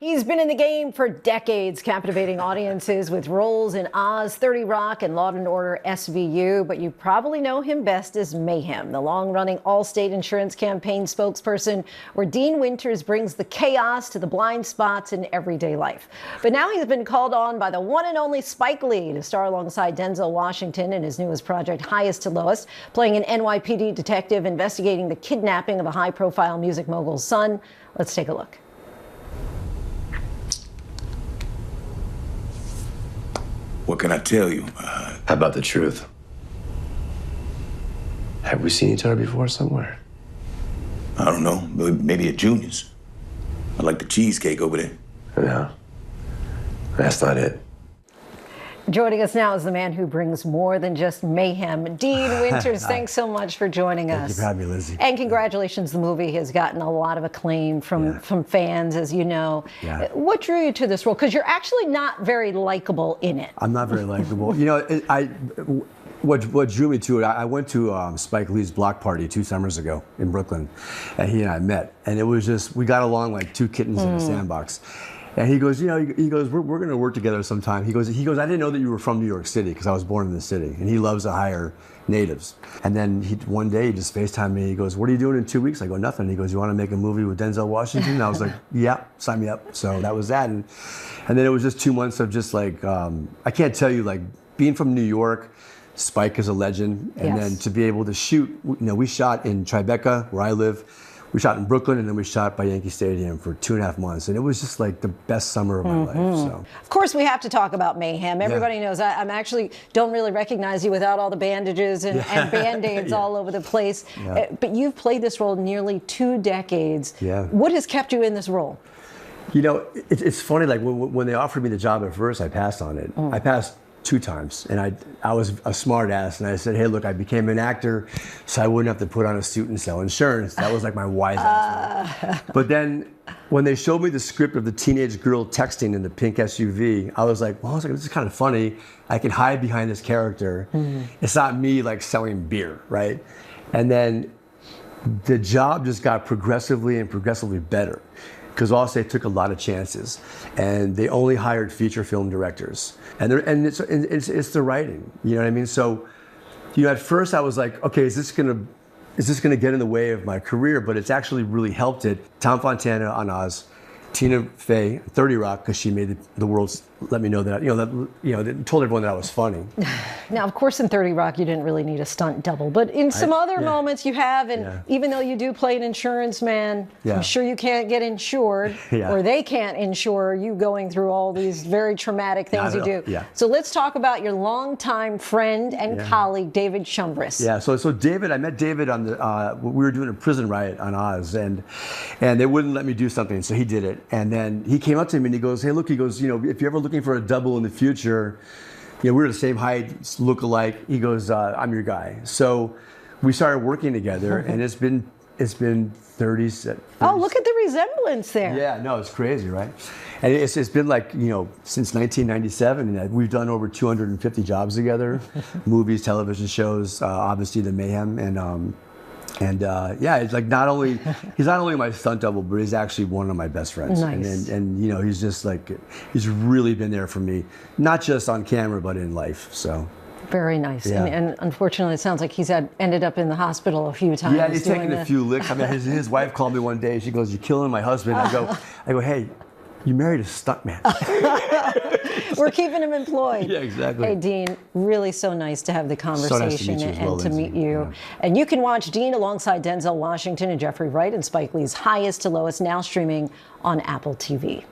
He's been in the game for decades, captivating audiences with roles in Oz, 30 Rock, and Law & Order SVU, but you probably know him best as Mayhem, the long-running Allstate insurance campaign spokesperson where Dean Winters brings the chaos to the blind spots in everyday life. But now he's been called on by the one and only Spike Lee to star alongside Denzel Washington in his newest project, Highest to Lowest, playing an NYPD detective investigating the kidnapping of a high-profile music mogul's son. Let's take a look. What can I tell you? How about the truth? Have we seen each other before somewhere? I don't know. Maybe at Junior's. I like the cheesecake over there. No, that's not it. Joining us now is the man who brings more than just mayhem. Dean Winters, thanks so much for joining us. Thank you for having me, Linsey. And congratulations, the movie has gotten a lot of acclaim from fans, as you know. Yeah. What drew you to this role? Because you're actually not very likable in it. I'm not very likable. You know, what drew me to it, I went to Spike Lee's block party 2 summers ago in Brooklyn, and he and I met. And it was just, we got along like 2 kittens in a sandbox. And he goes, we're going to work together sometime. He goes, I didn't know that you were from New York City because I was born in the city. And he loves to hire natives. And then one day he just FaceTimed me. He goes, what are you doing in 2 weeks? I go, nothing. He goes, you want to make a movie with Denzel Washington? And I was like, yeah, sign me up. So that was that. And then it was just 2 months of just like, I can't tell you, like being from New York, Spike is a legend. And then to be able to shoot, we shot in Tribeca, where I live. We shot in Brooklyn, and then we shot by Yankee Stadium for 2.5 months, and it was just like the best summer of my life. So. Of course, we have to talk about Mayhem. Everybody knows I'm actually don't really recognize you without all the bandages and Band-Aids all over the place. But you've played this role nearly 2 decades. What has kept you in this role? You know, it's funny. Like when they offered me the job at first, I passed on it. I passed 2 times, and I was a smart ass, and I said, hey, look, I became an actor so I wouldn't have to put on a suit and sell insurance. That was like my wise answer. But then when they showed me the script of the teenage girl texting in the pink SUV, I was like, this is kind of funny. I can hide behind this character. It's not me like selling beer, right? And then the job just got progressively better, because Allstate took a lot of chances, and they only hired feature film directors, and it's the writing, you know what I mean? So, at first I was like, okay, is this gonna get in the way of my career? But it's actually really helped it. Tom Fontana on Oz, Tina Fey, 30 Rock, because she made the world's let me know that told everyone that I was funny. Now, of course, in 30 Rock, you didn't really need a stunt double, but in some other moments you have, and even though you do play an insurance man, I'm sure you can't get insured, or they can't insure you going through all these very traumatic things you do. So let's talk about your longtime friend and colleague, David Muir. Yeah, so David, I met David on we were doing a prison riot on Oz, and they wouldn't let me do something, so he did it. And then he came up to me and he goes, hey, look, if you're ever looking for a double in the future, we're the same height, look alike. He goes, I'm your guy. So we started working together, and it's been 30. Oh, look at the resemblance there. Yeah, no, it's crazy, right? And it's been like, since 1997, and we've done over 250 jobs together, movies, television shows, obviously the Mayhem, and it's like he's not only my stunt double, but he's actually one of my best friends. Nice. And he's just like, he's really been there for me, not just on camera, but in life, so. Very nice. And unfortunately, it sounds like he's ended up in the hospital a few times. Yeah, he's taken a few licks. I mean, his wife called me one day. She goes, you're killing my husband. I go, hey, you married a stuntman. We're keeping him employed. Yeah, exactly. Hey, Dean, really so nice to have the conversation to meet you. And you can watch Dean alongside Denzel Washington and Jeffrey Wright and Spike Lee's Highest to Lowest, now streaming on Apple TV.